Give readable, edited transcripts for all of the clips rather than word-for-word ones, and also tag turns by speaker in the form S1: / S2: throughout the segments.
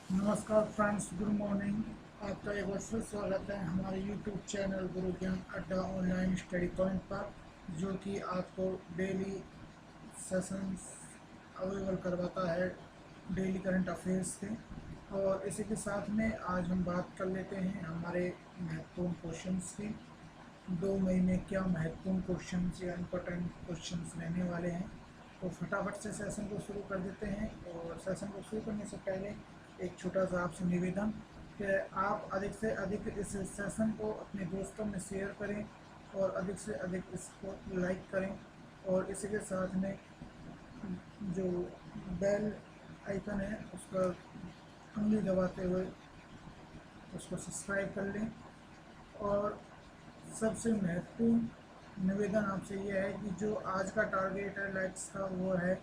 S1: नमस्कार friends, good morning. आपका एक बार फिर स्वागत है हमारे यूट्यूब चैनल गुरु ज्ञान अड्डा ऑनलाइन स्टडी पॉइंट पर, जो कि आपको डेली सेशंस अवेलेबल करवाता है डेली करंट अफेयर्स के। और इसी के साथ में आज हम बात कर लेते हैं हमारे महत्वपूर्ण क्वेश्चंस की। 2 मई में क्या महत्वपूर्ण क्वेश्चंस या इम्पोर्टेंट क्वेश्चंस रहने वाले हैं। तो फटाफट से सेशन को शुरू कर देते हैं। और सेशन को शुरू करने से पहले एक छोटा सा आपसे निवेदन कि आप अधिक से अधिक इस सेशन को अपने दोस्तों में शेयर करें और अधिक से अधिक इसको लाइक करें। और इसी के साथ में जो बेल आइकन है उसका उंगली दबाते हुए उसको सब्सक्राइब कर लें। और सबसे महत्वपूर्ण निवेदन आपसे ये है कि जो आज का टारगेट है लाइक्स का, वो है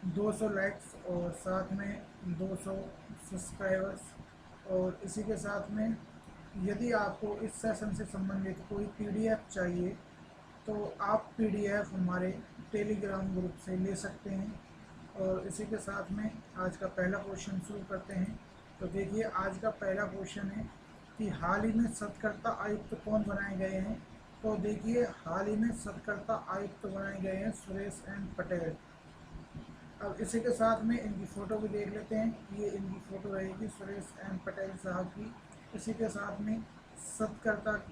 S1: 200 लाइक्स और साथ में 200 सब्सक्राइबर्स। और इसी के साथ में यदि आपको इस सेशन से संबंधित कोई पीडीएफ चाहिए तो आप पीडीएफ हमारे टेलीग्राम ग्रुप से ले सकते हैं। और इसी के साथ में आज का पहला क्वेश्चन शुरू करते हैं। तो देखिए, आज का पहला क्वेश्चन है कि हाल ही में सत्कर्ता आयुक्त कौन बनाए गए हैं। तो देखिए, हाल ही में सत्कर्ता आयुक्त बनाए गए हैं सुरेश एन पटेल। अब इसी के साथ में इनकी फ़ोटो भी देख लेते हैं। ये इनकी फ़ोटो रहेगी सुरेश एन पटेल साहब की। इसी के साथ में सत्कर्ता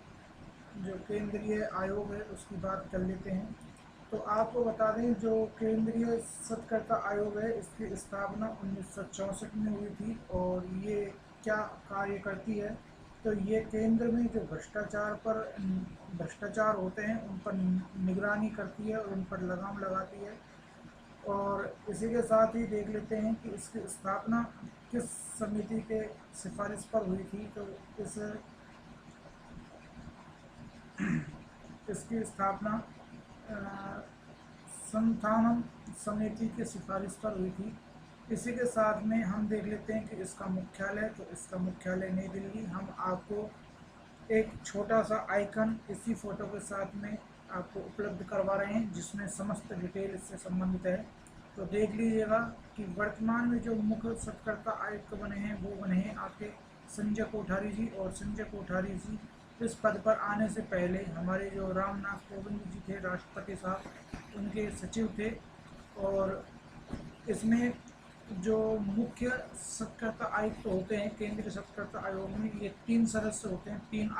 S1: जो केंद्रीय आयोग है उसकी बात कर लेते हैं। तो आपको बता दें, जो केंद्रीय सत्कर्ता आयोग है इसकी स्थापना 1964 में हुई थी। और ये क्या कार्य करती है, तो ये केंद्र में जो भ्रष्टाचार होते हैं उन पर निगरानी करती है और उन पर लगाम लगाती है। और इसी के साथ ही देख लेते हैं कि इसकी स्थापना किस समिति के सिफारिश पर हुई थी। तो इस इसकी स्थापना संथानम समिति की सिफारिश पर हुई थी। इसी के साथ में हम देख लेते हैं कि इसका मुख्यालय, तो इसका मुख्यालय नई दिल्ली। हम आपको एक छोटा सा आइकन इसी फोटो के साथ में आपको उपलब्ध करवा रहे हैं जिसमें समस्त डिटेल इससे संबंधित है। तो देख लीजिएगा कि वर्तमान में जो मुख्य सत्कर्ता आयुक्त बने हैं वो बने हैं आपके संजय कोठारी जी। और संजय कोठारी जी इस पद पर आने से पहले हमारे जो रामनाथ कोविंद जी थे राष्ट्रपति साहब, उनके सचिव थे। और इसमें जो मुख्य सत्कर्ता आयुक्त होते हैं केंद्रीय सत्कर्ता आयोग में, ये 3 सदस्य होते हैं, 3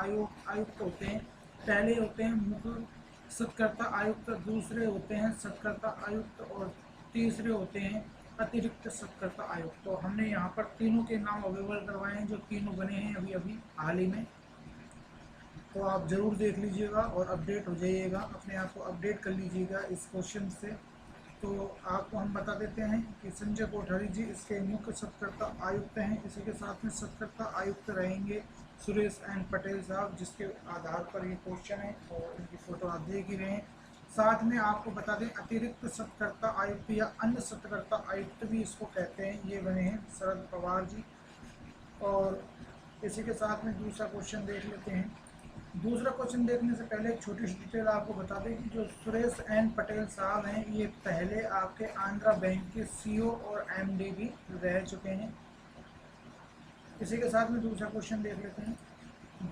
S1: आयुक्त होते हैं। पहले होते हैं मुख्य सत्कर्ता आयुक्त, दूसरे होते हैं सत्कर्ता आयुक्त और तीसरे होते हैं अतिरिक्त सत्कर्ता आयुक्त। तो हमने यहाँ पर तीनों के नाम अवेलेबल करवाए हैं जो तीनों बने हैं अभी अभी हाल ही में। तो आप ज़रूर देख लीजिएगा और अपडेट हो जाइएगा, अपने आप को अपडेट कर लीजिएगा इस क्वेश्चन से। तो आपको हम बता देते हैं कि संजय कोठारी जी इसके मुख्य सत्कर्ता आयुक्त हैं। इसी के साथ में सत्कर्ता आयुक्त रहेंगे सुरेश एन पटेल साहब, जिसके आधार पर ये क्वेश्चन है और इनकी फ़ोटो आप देख ही रहे हैं। साथ में आपको बता दें, अतिरिक्त सत्कर्ता आयुक्त या अन्य सत्कर्ता आयुक्त भी इसको कहते हैं, ये बने हैं शरद पवार जी। और इसी के साथ में दूसरा क्वेश्चन देख लेते हैं। दूसरा क्वेश्चन देखने से पहले एक छोटी सी डिटेल आपको बता दें कि जो सुरेश एन पटेल साहब हैं ये पहले आपके आंध्रा बैंक के सीईओ और एमडी भी रह चुके हैं। इसी के साथ में दूसरा क्वेश्चन देख लेते हैं।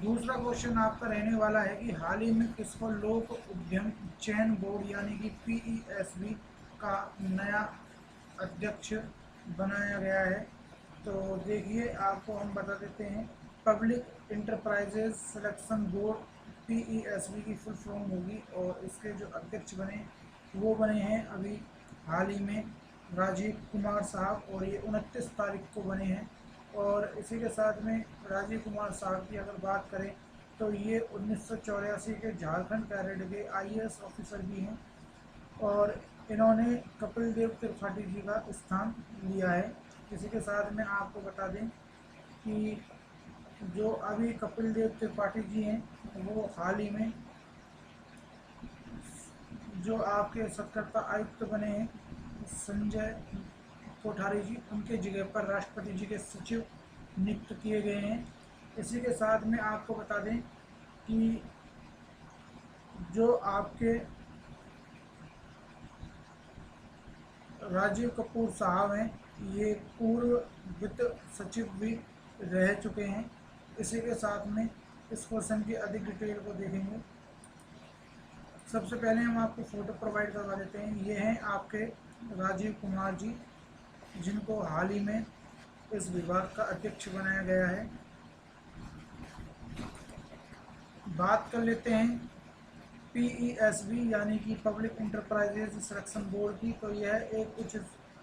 S1: दूसरा क्वेश्चन आपका रहने वाला है कि हाल ही में किसको लोक उद्यम चयन बोर्ड यानी कि पीईएसबी का नया अध्यक्ष बनाया गया है। तो देखिए, आपको हम बता देते हैं, public enterprises selection board PESB की फुल फॉर्म होगी। और इसके जो अध्यक्ष बने वो बने हैं अभी हाल ही में राजीव कुमार साहब, और ये 29 तारीख को बने हैं। और इसी के साथ में राजीव कुमार साहब की अगर बात करें तो ये 1984 के झारखंड कैडर के आईएएस ऑफिसर भी हैं। और इन्होंने कपिल देव त्रिपाठी जी का स्थान लिया है। इसी के साथ में आपको बता दें कि जो अभी कपिल देव त्रिपाठी जी हैं वो हाल ही में जो आपके सत्कर्ता आयुक्त बने हैं संजय कोठारी जी, उनके जगह पर राष्ट्रपति जी के सचिव नियुक्त किए गए हैं। इसी के साथ में आपको बता दें कि जो आपके राजीव कपूर साहब हैं ये पूर्व वित्त सचिव भी रह चुके हैं। इसी के साथ में इस क्वेश्चन की अधिक डिटेल को देखेंगे। सबसे पहले हम आपको फ़ोटो प्रोवाइड करवा देते हैं। ये हैं आपके राजीव कुमार जी, जिनको हाल ही में इस विभाग का अध्यक्ष बनाया गया है। बात कर लेते हैं PESB यानी कि पब्लिक इंटरप्राइजेज सिलेक्शन बोर्ड की। तो यह एक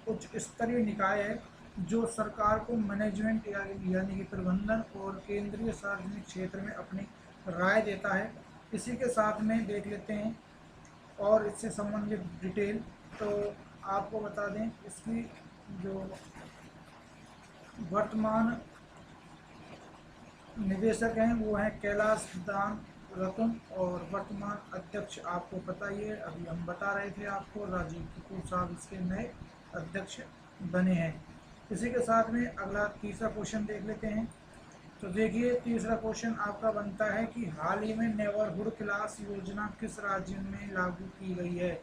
S1: उच्च स्तरीय निकाय है जो सरकार को मैनेजमेंट यानी कि प्रबंधन और केंद्रीय सार्वजनिक क्षेत्र में अपनी राय देता है। इसी के साथ में देख लेते हैं और इससे संबंधित डिटेल। तो आपको बता दें, इसकी जो वर्तमान निदेशक हैं वो हैं कैलाश दान रतन, और वर्तमान अध्यक्ष आपको पता ही है, अभी हम बता रहे थे आपको, राजीव कपूर साहब इसके नए अध्यक्ष बने हैं। इसी के साथ में अगला तीसरा क्वेश्चन देख लेते हैं। तो देखिए, तीसरा क्वेश्चन आपका बनता है कि हाल ही में नेबरहुड क्लास योजना किस राज्य में लागू की गई है।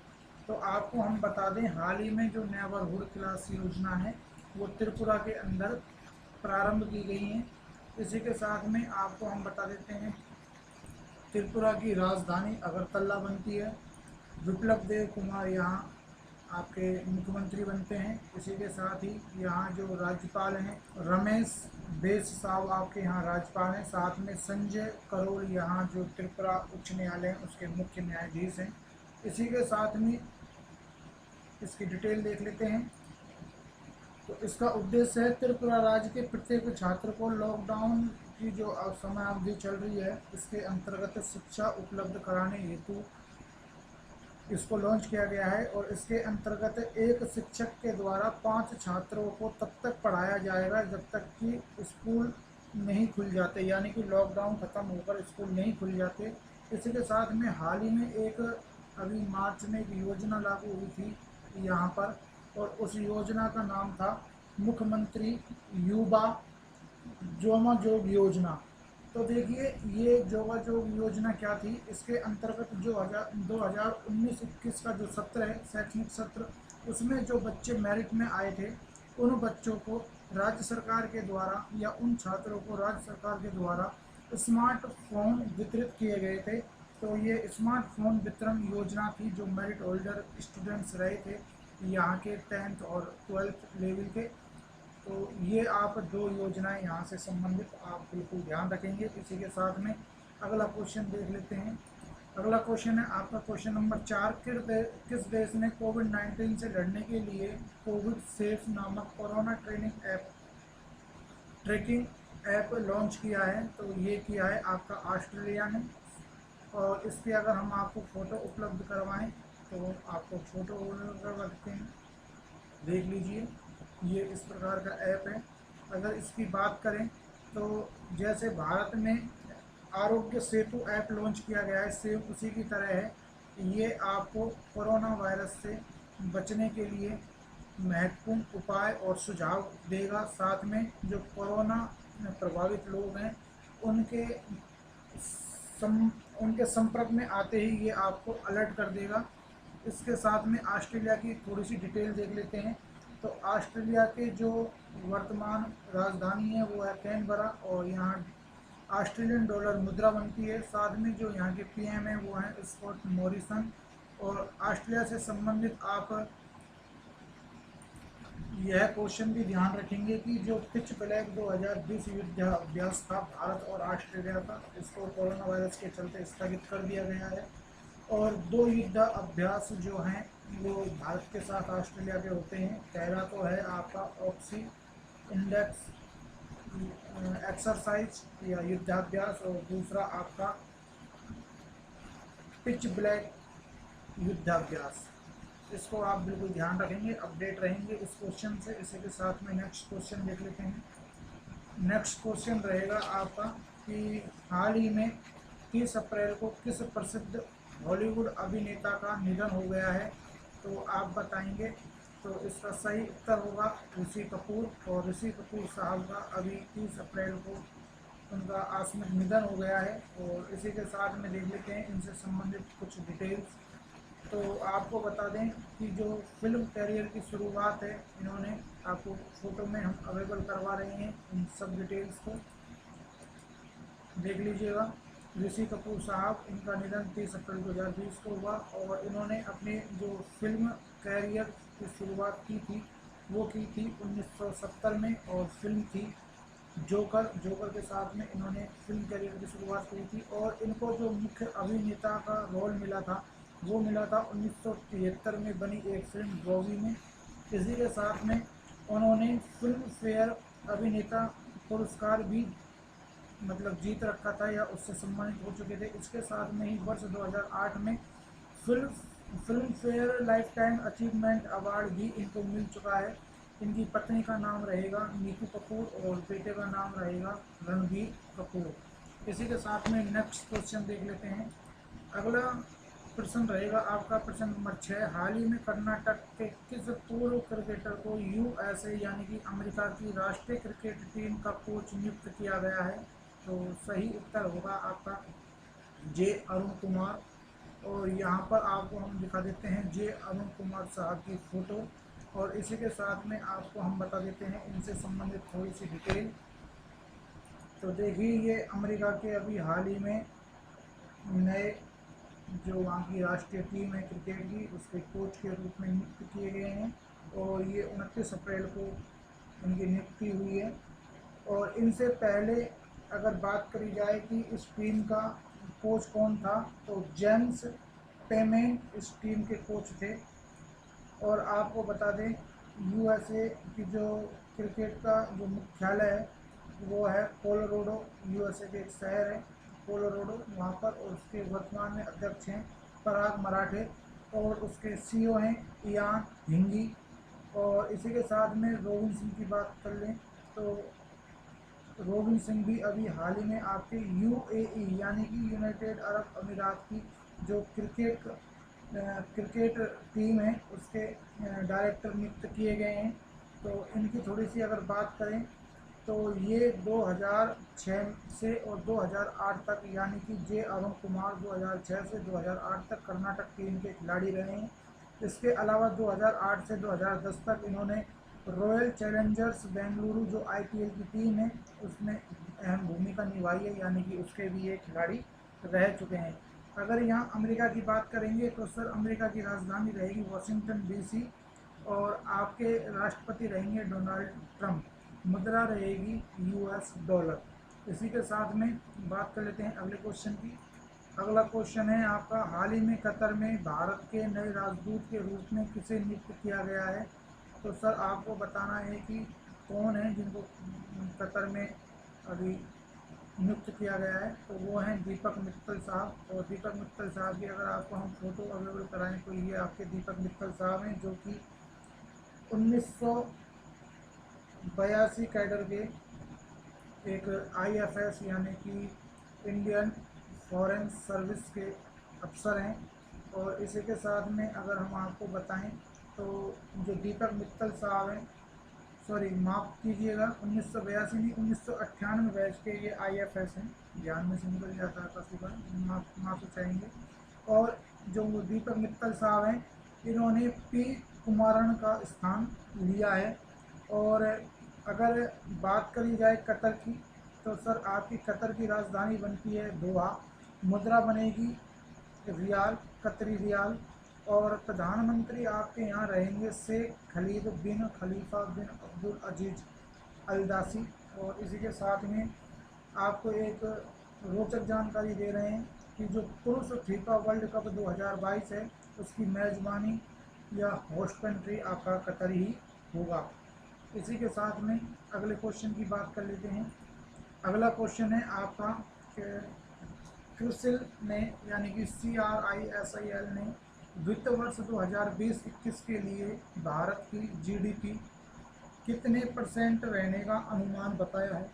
S1: तो आपको हम बता दें, हाल ही में जो नेबरहुड क्लास योजना है वो त्रिपुरा के अंदर प्रारंभ की गई है। इसी के साथ में आपको हम बता देते हैं, त्रिपुरा की राजधानी अगरतला बनती है। विप्लव देव कुमार यहाँ आपके मुख्यमंत्री बनते हैं। इसी के साथ ही यहाँ जो राज्यपाल हैं रमेश बैस साहब आपके यहाँ राज्यपाल हैं। साथ में संजय करोल यहाँ जो त्रिपुरा उच्च न्यायालय है उसके मुख्य न्यायाधीश हैं। इसी के साथ में इसकी डिटेल देख लेते हैं। तो इसका उद्देश्य है त्रिपुरा राज्य के प्रत्येक छात्र को लॉकडाउन की जो समय अवधि चल रही है इसके अंतर्गत शिक्षा उपलब्ध कराने हेतु इसको लॉन्च किया गया है। और इसके अंतर्गत एक शिक्षक के द्वारा 5 छात्रों को तब तक पढ़ाया जाएगा जब तक कि स्कूल नहीं खुल जाते, यानी कि लॉकडाउन ख़त्म होकर स्कूल नहीं खुल जाते। इसी के साथ में हाल ही में एक अभी मार्च में एक योजना लागू हुई थी यहाँ पर, और उस योजना का नाम था मुख्यमंत्री युवा जोमाजोग योजना। तो देखिए, ये जोगाजोग योजना क्या थी, इसके अंतर्गत जो 2019-21 का जो सत्र है, शैक्षणिक सत्र, उसमें जो बच्चे मेरिट में आए थे उन बच्चों को राज्य सरकार के द्वारा या उन छात्रों को राज्य सरकार के द्वारा स्मार्टफोन वितरित किए गए थे। तो ये स्मार्टफोन वितरण योजना थी जो मेरिट होल्डर स्टूडेंट्स रहे थे यहाँ के 10th और 12th लेवल के। तो ये आप 2 योजनाएं यहाँ से संबंधित आप बिल्कुल ध्यान रखेंगे। इसी के साथ में अगला क्वेश्चन देख लेते हैं। अगला क्वेश्चन है आपका क्वेश्चन नंबर 4, किस देश ने कोविड-19 से लड़ने के लिए कोविड सेफ नामक कोरोना ट्रैकिंग ऐप लॉन्च किया है। तो ये किया है आपका ऑस्ट्रेलिया ने। और इसकी अगर हम आपको फ़ोटो उपलब्ध करवाएं तो आपको फ़ोटो करवा देते हैं, देख लीजिए। ये इस प्रकार का ऐप है। अगर इसकी बात करें तो जैसे भारत में आरोग्य सेतु ऐप लॉन्च किया गया है, सेम उसी की तरह है। ये आपको कोरोना वायरस से बचने के लिए महत्वपूर्ण उपाय और सुझाव देगा। साथ में जो कोरोना प्रभावित लोग हैं उनके उनके संपर्क में आते ही ये आपको अलर्ट कर देगा। इसके साथ में ऑस्ट्रेलिया की थोड़ी सी डिटेल देख लेते हैं। तो ऑस्ट्रेलिया के जो वर्तमान राजधानी है वो है कैनबरा, और यहाँ ऑस्ट्रेलियन डॉलर मुद्रा बनती है। साथ में जो यहाँ के PM है वो हैं स्कॉट मॉरिसन। और ऑस्ट्रेलिया से संबंधित आप यह क्वेश्चन भी ध्यान रखेंगे कि जो पिच ब्लैक 2020 युद्धाभ्यास था भारत और ऑस्ट्रेलिया का, इसको कोरोना वायरस के चलते स्थगित कर दिया गया है। और 2 युद्धाभ्यास जो हैं वो भारत के साथ ऑस्ट्रेलिया के होते हैं। पहला तो है आपका ऑक्सी इंडेक्स एक्सरसाइज या युद्धाभ्यास, और दूसरा आपका पिच ब्लैक युद्धाभ्यास। इसको आप बिल्कुल ध्यान रखेंगे, अपडेट रहेंगे इस क्वेश्चन से। इसी के साथ में नेक्स्ट क्वेश्चन देख लेते हैं। नेक्स्ट क्वेश्चन रहेगा आपका कि हाल ही में 30 अप्रैल को किस प्रसिद्ध हॉलीवुड अभिनेता का निधन हो गया है। तो आप बताएंगे। तो इसका सही उत्तर होगा ऋषि कपूर। और ऋषि कपूर साहब का अभी 30 अप्रैल को उनका आकस्मिक निधन हो गया है। और इसी के साथ में देख लेते हैं इनसे संबंधित कुछ डिटेल्स। तो आपको बता दें कि जो फिल्म कैरियर की शुरुआत है, इन्होंने आपको फ़ोटो में हम अवेलेबल करवा रहे हैं इन सब डिटेल्स को, देख लीजिएगा। ऋषि कपूर साहब, इनका निधन 30 अप्रैल 2020 को हुआ और इन्होंने अपने जो फिल्म कैरियर की शुरुआत की थी वो की थी 1970 में, और फिल्म थी जोकर। जोकर के साथ में इन्होंने फिल्म करियर की शुरुआत की थी और इनको जो मुख्य अभिनेता का रोल मिला था वो मिला था 1973 में बनी एक फिल्म रॉबी में। इसी के साथ में उन्होंने फिल्म फेयर अभिनेता पुरस्कार भी मतलब जीत रखा था या उससे सम्मानित हो चुके थे। इसके साथ में ही वर्ष 2008 में film film fair life time achievement award भी इनको मिल चुका है। इनकी पत्नी का नाम रहेगा नीतू कपूर और बेटे का नाम रहेगा रणबीर कपूर। इसी के साथ में नेक्स्ट क्वेश्चन देख लेते हैं। अगला प्रश्न रहेगा आपका प्रश्न नंबर 6। हाल ही में कर्नाटक के किस पूर्व क्रिकेटर को यूएसए यानी कि अमेरिका की राष्ट्रीय क्रिकेट टीम का कोच नियुक्त किया गया है? तो सही उत्तर होगा आपका जे अरुण कुमार। और यहाँ पर आपको हम दिखा देते हैं जे अरुण कुमार साहब की फ़ोटो, और इसी के साथ में आपको हम बता देते हैं इनसे संबंधित थोड़ी सी डिटेल। तो देखिए, ये अमेरिका के अभी हाल ही में नए जो वहाँ की राष्ट्रीय टीम है क्रिकेट की, उसके कोच के रूप में नियुक्त किए गए हैं और ये 29 अप्रैल को इनकी नियुक्ति हुई है। और इनसे पहले अगर बात करी जाए कि इस टीम का कोच कौन था, तो जेम्स पेमेन इस टीम के कोच थे। और आपको बता दें, यूएसए की जो क्रिकेट का जो मुख्यालय है वो है कोलोराडो, यूएसए के एक शहर है कोलोराडो वहाँ पर, और उसके वर्तमान में अध्यक्ष हैं पराग मराठे और उसके सीईओ हैं इयान हिंगी। और इसी के साथ में रोबिन सिंह की बात कर लें तो रोबिन सिंह भी अभी हाल ही में आपके यूएई यानी कि यूनाइटेड अरब अमीरात की जो क्रिकेट टीम है उसके डायरेक्टर नियुक्त किए गए हैं। तो इनकी थोड़ी सी अगर बात करें तो ये 2006 से और 2008 तक, यानी कि जे अरुण कुमार 2006 से 2008 तक कर्नाटक टीम के खिलाड़ी रहे हैं। इसके अलावा 2008 से 2010 तक इन्होंने रॉयल चैलेंजर्स बेंगलुरु जो आईपीएल की टीम है उसमें अहम भूमिका निभाई है, यानी कि उसके भी ये खिलाड़ी रह चुके हैं। अगर यहाँ अमेरिका की बात करेंगे तो सर अमेरिका की राजधानी रहेगी वाशिंगटन डीसी और आपके राष्ट्रपति रहेंगे डोनाल्ड ट्रंप। मुद्रा रहेगी यूएस डॉलर। इसी के साथ में बात कर लेते हैं अगले क्वेश्चन की। अगला क्वेश्चन है आपका, हाल ही में कतर में भारत के नए राजदूत के रूप में किसे नियुक्त किया गया है? तो सर आपको बताना है कि कौन है जिनको कतर में अभी नियुक्त किया गया है। तो वो हैं दीपक मित्तल साहब। और दीपक मित्तल साहब की अगर आपको हम फोटो अवेलेबल कराएं तो ये आपके दीपक मित्तल साहब हैं, जो कि 1982 कैडर के एक आईएफएस यानी कि इंडियन फॉरेन सर्विस के अफसर हैं। और इसी के साथ में अगर हम आपको बताएं तो जो दीपक मित्तल साहब हैं, सॉरी माफ़ कीजिएगा, 1982 नहीं 1998 बैच के ये आईएफएस हैं। ध्यान में से निकल जाता है काफ़ी बार, माफ़ी चाहेंगे। और जो दीपक मित्तल साहब हैं इन्होंने पी कुमारन का स्थान लिया है। और अगर बात करी जाए कतर की तो सर आपकी कतर की राजधानी बनती है दोहा। मुद्रा बनेगी रियाल, कतरी रियाल। और प्रधानमंत्री आपके यहाँ रहेंगे शेख खलीद बिन खलीफा बिन अब्दुल अजीज अलदासी। और इसी के साथ में आपको एक रोचक जानकारी दे रहे हैं कि जो पुरुष फीफा वर्ल्ड कप 2022 है उसकी मेज़बानी या होस्ट कंट्री आपका कतर ही होगा। इसी के साथ में अगले क्वेश्चन की बात कर लेते हैं। अगला क्वेश्चन है आपका क्रिसिल ने यानी कि CRISIL ने वित्त वर्ष 2020-21 के लिए भारत की जीडीपी कितने % रहने का अनुमान बताया है?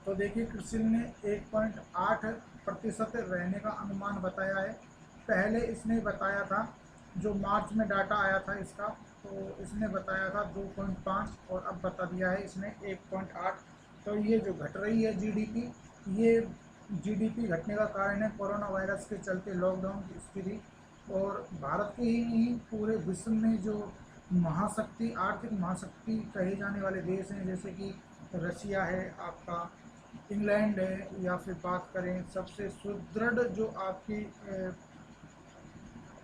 S1: तो देखिए, क्रिसिल ने 1.8% रहने का अनुमान बताया है। पहले इसने बताया था, जो मार्च में डाटा आया था इसका, तो इसने बताया था 2.5 और अब बता दिया है इसने 1.8। तो ये जो घट रही है जीडीपी, ये जीडीपी घटने का कारण है कोरोना वायरस के चलते लॉकडाउन की स्थिति। और भारत के ही नहीं पूरे विश्व में जो महाशक्ति, आर्थिक महाशक्ति कहे जाने वाले देश हैं, जैसे कि रशिया है आपका, इंग्लैंड है, या फिर बात करें सबसे सुदृढ़ जो आपकी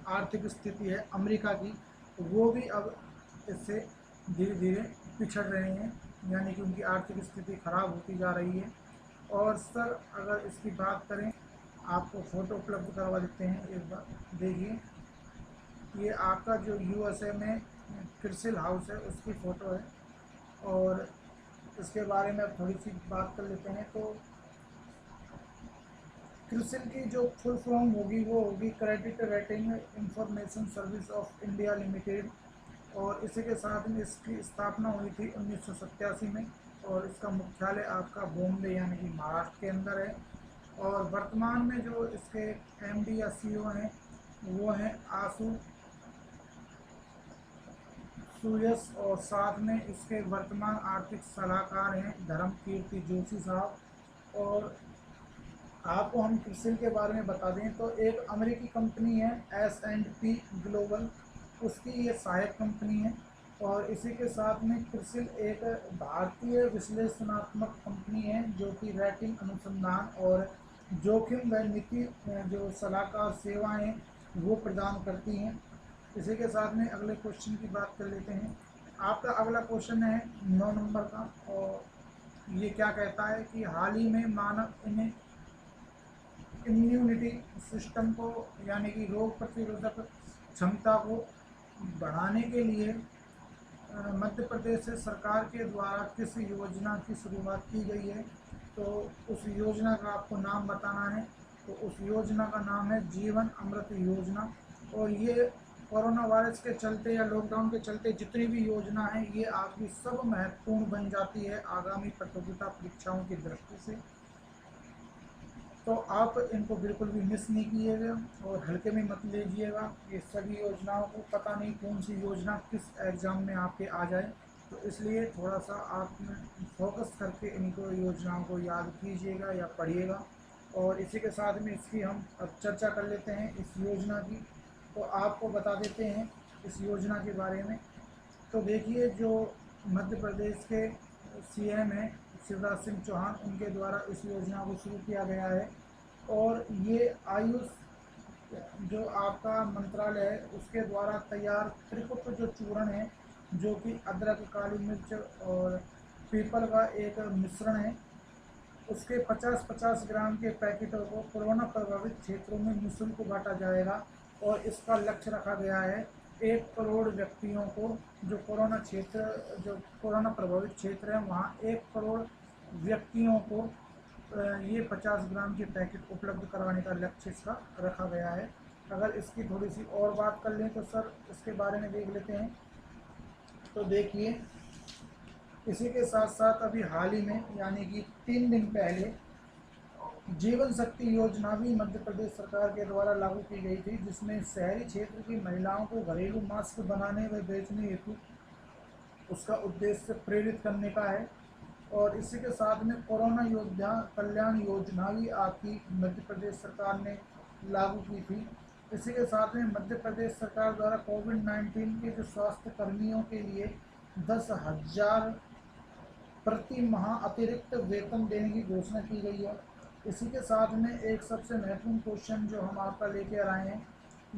S1: आर्थिक स्थिति है अमेरिका की, तो वो भी अब इससे धीरे धीरे पिछड़ रहे हैं, यानी कि उनकी आर्थिक स्थिति खराब होती जा रही है। और सर अगर इसकी बात करें, आपको फ़ोटो उपलब्ध करवा देते हैं, एक बार देखिए, ये आपका जो यूएसए में क्रिसिल हाउस है उसकी फ़ोटो है। और इसके बारे में अब थोड़ी सी बात कर लेते हैं। तो क्रिसिल की जो फुल फॉर्म होगी वो होगी credit rating information service of India limited. और इसी के साथ में इसकी स्थापना हुई थी 1987 में, और इसका मुख्यालय आपका बॉम्बे यानी कि महाराष्ट्र के अंदर है। और वर्तमान में जो इसके एमडी या सीईओ हैं वो हैं आशु सुयस, और साथ में इसके वर्तमान आर्थिक सलाहकार हैं धर्म कीर्ति जोशी साहब। और आपको हम क्रिसिल के बारे में बता दें तो एक अमेरिकी कंपनी है S&P ग्लोबल, उसकी ये सहायक कंपनी है। और इसी के साथ में क्रिसिल एक भारतीय विश्लेषणात्मक कंपनी है जो कि रेटिंग अनुसंधान और जोखिम व नीति जो सलाहकार सेवाएं वो प्रदान करती हैं। इसी के साथ में अगले क्वेश्चन की बात कर लेते हैं। आपका अगला क्वेश्चन है 9 नंबर का, और ये क्या कहता है कि हाल ही में मानव इन्हें इम्यूनिटी सिस्टम को यानी कि रोग प्रतिरोधक क्षमता को बढ़ाने के लिए मध्य प्रदेश से सरकार के द्वारा किस योजना की शुरुआत की गई है। तो उस योजना का आपको नाम बताना है। तो उस योजना का नाम है जीवन अमृत योजना। और ये कोरोना वायरस के चलते या लॉकडाउन के चलते जितनी भी योजना है ये आपकी सब महत्वपूर्ण बन जाती है आगामी प्रतियोगिता परीक्षाओं की दृष्टि से। तो आप इनको बिल्कुल भी मिस नहीं कीजिएगा और हल्के में मत लीजिएगा। ये सभी योजनाओं को पता नहीं कौन सी योजना किस एग्ज़ाम में आपके आ जाए, तो इसलिए थोड़ा सा आप फोकस करके इनको योजनाओं को याद कीजिएगा या पढ़िएगा। और इसी के साथ में इसकी हम अब चर्चा कर लेते हैं इस योजना की। तो आपको बता देते हैं इस योजना के बारे में। तो देखिए, जो मध्य प्रदेश के सीएम हैं शिवराज सिंह चौहान, उनके द्वारा इस योजना को शुरू किया गया है। और ये आयुष जो आपका मंत्रालय है उसके द्वारा तैयार त्रिपुट जो चूर्ण है, जो कि अदरक, काली मिर्च और पीपल का एक मिश्रण है, उसके 50-50 ग्राम के पैकेटों को कोरोना प्रभावित क्षेत्रों में निःशुल्क बांटा जाएगा। और इसका लक्ष्य रखा गया है 1 करोड़ व्यक्तियों को, जो कोरोना प्रभावित क्षेत्र है वहाँ 1 करोड़ व्यक्तियों को ये 50 ग्राम के पैकेट उपलब्ध करवाने का लक्ष्य इसका रखा गया है। अगर इसकी थोड़ी सी और बात कर लें तो सर इसके बारे में देख लेते हैं। तो देखिए, इसी के साथ साथ अभी हाल ही में यानी कि 3 दिन पहले जीवन शक्ति योजना भी मध्य प्रदेश सरकार के द्वारा लागू की गई थी, जिसमें शहरी क्षेत्र की महिलाओं को घरेलू मास्क बनाने व बेचने हेतु उसका उद्देश्य प्रेरित करने का है। और इसी के साथ में कोरोना योद्धा कल्याण योजना भी आपकी मध्य प्रदेश सरकार ने लागू की थी। इसी के साथ में मध्य प्रदेश सरकार द्वारा कोविड-19 के जो स्वास्थ्य कर्मियों के लिए 10,000 प्रति माह अतिरिक्त वेतन देने की घोषणा की गई है। इसी के साथ में एक सबसे महत्वपूर्ण क्वेश्चन जो हम आपका लेकर आए हैं,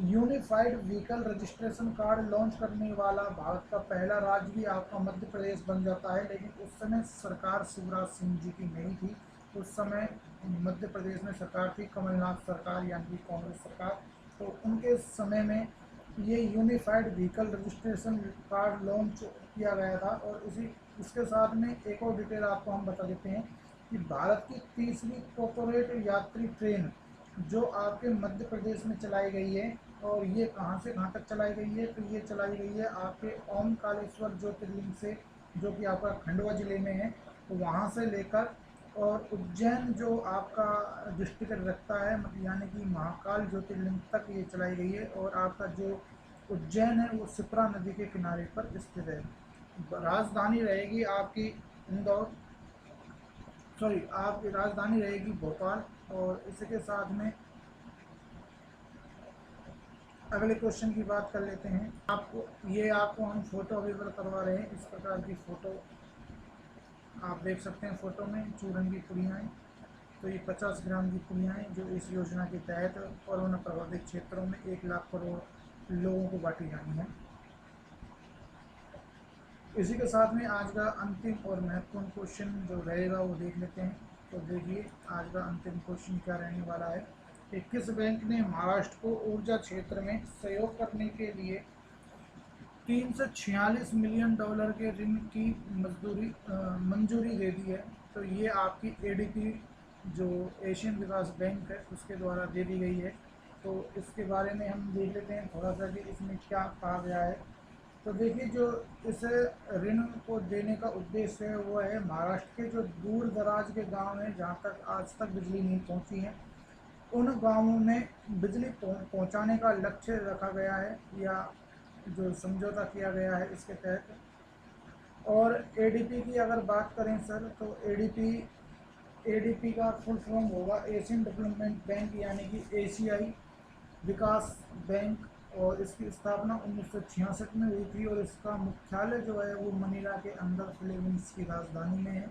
S1: unified vehicle registration card launch करने वाला भारत का पहला राज्य भी आपका मध्य प्रदेश बन जाता है। लेकिन उस समय सरकार शिवराज सिंह जी की नहीं थी, उस समय मध्य प्रदेश में सरकार थी कमलनाथ सरकार यानी कि कांग्रेस सरकार। तो उनके समय में ये unified vehicle registration card launch किया गया था। और इसके साथ में एक और डिटेल आपको हम बता देते हैं कि भारत की तीसरी कॉर्पोरेट यात्री ट्रेन जो आपके मध्य प्रदेश में चलाई गई है, और ये कहाँ से कहाँ तक चलाई गई है, तो ये चलाई गई है आपके ओमकारेश्वर ज्योतिर्लिंग से, जो कि आपका खंडवा ज़िले में है, तो वहाँ से लेकर और उज्जैन जो आपका डिस्ट्रिक्ट रखता है यानी कि महाकाल ज्योतिर्लिंग तक ये चलाई गई है। और आपका जो उज्जैन है वो शिप्रा नदी के किनारे पर स्थित है। राजधानी रहेगी आपकी इंदौर, सॉरी आपकी राजधानी रहेगी भोपाल। और इसके साथ में अगले क्वेश्चन की बात कर लेते हैं। आपको हम फ़ोटो अवेलेबल करवा रहे हैं। इस प्रकार की फ़ोटो आप देख सकते हैं। फ़ोटो में चूरन की पुड़ियाँ हैं। तो ये 50 ग्राम की पुड़ियाँ हैं जो इस योजना के तहत कोरोना प्रभावित क्षेत्रों में 1 लाख करोड़ लोगों को बांटी जानी है। इसी के साथ में आज का अंतिम और महत्वपूर्ण क्वेश्चन जो रहेगा वो देख लेते हैं। तो देखिए आज का अंतिम क्वेश्चन क्या रहने वाला है कि किस बैंक ने महाराष्ट्र को ऊर्जा क्षेत्र में सहयोग करने के लिए $346 मिलियन के ऋण की मंजूरी दे दी है। तो ये आपकी एडीपी जो एशियन विकास बैंक है उसके द्वारा दे दी गई है। तो इसके बारे में हम देख लेते हैं थोड़ा सा कि इसमें क्या कहा गया है। तो देखिए जो इस ऋण को देने का उद्देश्य है वो है महाराष्ट्र के जो दूर दराज के गांव हैं जहां तक आज तक बिजली नहीं पहुंची है, उन गांवों में बिजली पहुंचाने का लक्ष्य रखा गया है या जो समझौता किया गया है इसके तहत। और एडीपी की अगर बात करें सर तो एडीपी का फुल फॉर्म होगा एशियन डेवलपमेंट बैंक यानी कि एशियाई विकास बैंक। और इसकी स्थापना 1966 में हुई थी और इसका मुख्यालय जो है वो मनीला के अंदर फिलीपींस की राजधानी में है।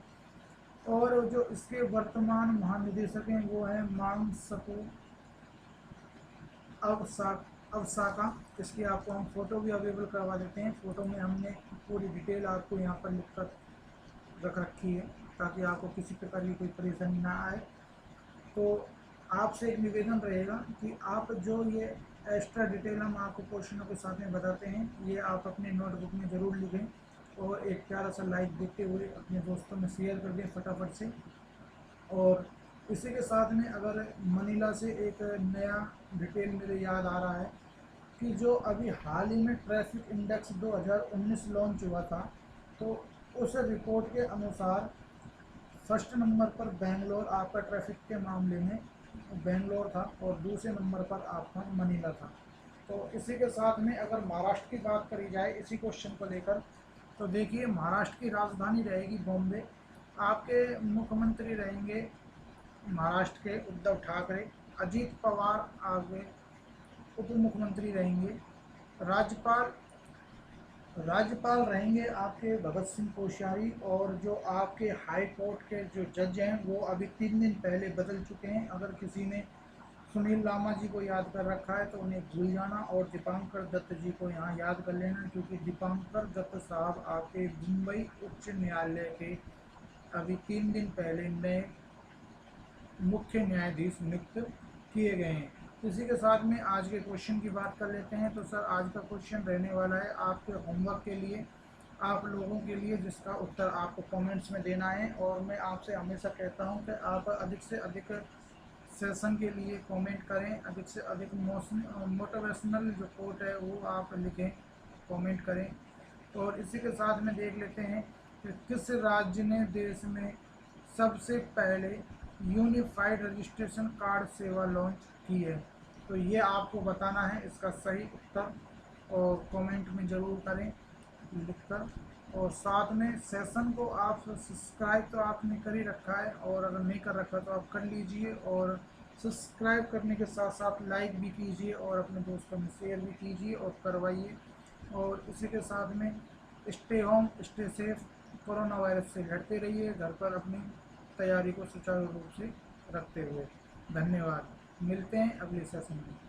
S1: और जो इसके वर्तमान महानिदेशक हैं वो है मांगसपू अवसाका। इसकी आपको हम फ़ोटो भी अवेलेबल करवा देते हैं। फ़ोटो में हमने पूरी डिटेल आपको यहाँ पर लिख कर रख रखी है ताकि आपको किसी प्रकार की कोई परेशानी ना आए। तो आपसे एक निवेदन रहेगा कि आप जो ये एक्स्ट्रा डिटेल हम आपको क्वेश्चनों के साथ में बताते हैं ये आप अपने नोटबुक में ज़रूर लिखें और एक प्यारा सा लाइक देते हुए अपने दोस्तों में शेयर कर दें फटाफट से। और इसी के साथ में अगर मनीला से एक नया डिटेल मेरे याद आ रहा है कि जो अभी हाल ही में ट्रैफिक इंडेक्स 2019 लॉन्च हुआ था, तो उस रिपोर्ट के अनुसार फर्स्ट नंबर पर बेंगलोर आपका ट्रैफिक के मामले में बेंगलोर था और दूसरे नंबर पर आपका मनीला था। तो इसी के साथ में अगर महाराष्ट्र की बात करी जाए इसी क्वेश्चन को लेकर, तो देखिए महाराष्ट्र की राजधानी रहेगी बॉम्बे। आपके मुख्यमंत्री रहेंगे महाराष्ट्र के उद्धव ठाकरे। अजीत पवार आगे उप मुख्यमंत्री रहेंगे। राज्यपाल राज्यपाल रहेंगे आपके भगत सिंह कोश्यारी। और जो आपके हाई कोर्ट के जो जज हैं वो अभी 3 दिन पहले बदल चुके हैं। अगर किसी ने सुनील लामा जी को याद कर रखा है तो उन्हें भूल जाना और दीपांकर दत्त जी को यहाँ याद कर लेना, क्योंकि दीपांकर दत्त साहब आपके मुंबई उच्च न्यायालय के अभी 3 दिन पहले नए मुख्य न्यायाधीश नियुक्त किए गए हैं। इसी के साथ में आज के क्वेश्चन की बात कर लेते हैं। तो सर आज का क्वेश्चन रहने वाला है आपके होमवर्क के लिए, आप लोगों के लिए, जिसका उत्तर आपको कमेंट्स में देना है। और मैं आपसे हमेशा कहता हूं कि आप अधिक से अधिक सेशन के लिए कमेंट करें, अधिक से अधिक मोटिवेशनल जो कोट है वो आप लिखें, कमेंट करें। और इसी के साथ में देख लेते हैं कि किस राज्य ने देश में सबसे पहले यूनिफाइड रजिस्ट्रेशन कार्ड सेवा लॉन्च की है। तो ये आपको बताना है इसका सही उत्तर और कमेंट में ज़रूर करें लिखकर। और साथ में सेशन को आप सब्सक्राइब तो आपने कर ही रखा है और अगर नहीं कर रखा तो आप कर लीजिए। और सब्सक्राइब करने के साथ साथ लाइक भी कीजिए और अपने दोस्तों में शेयर भी कीजिए और करवाइए। और इसी के साथ में stay home stay safe, corona virus से लड़ते रहिए, घर पर अपनी तैयारी को सुचारू रूप से रखते हुए। धन्यवाद, मिलते हैं अगले सेशन में।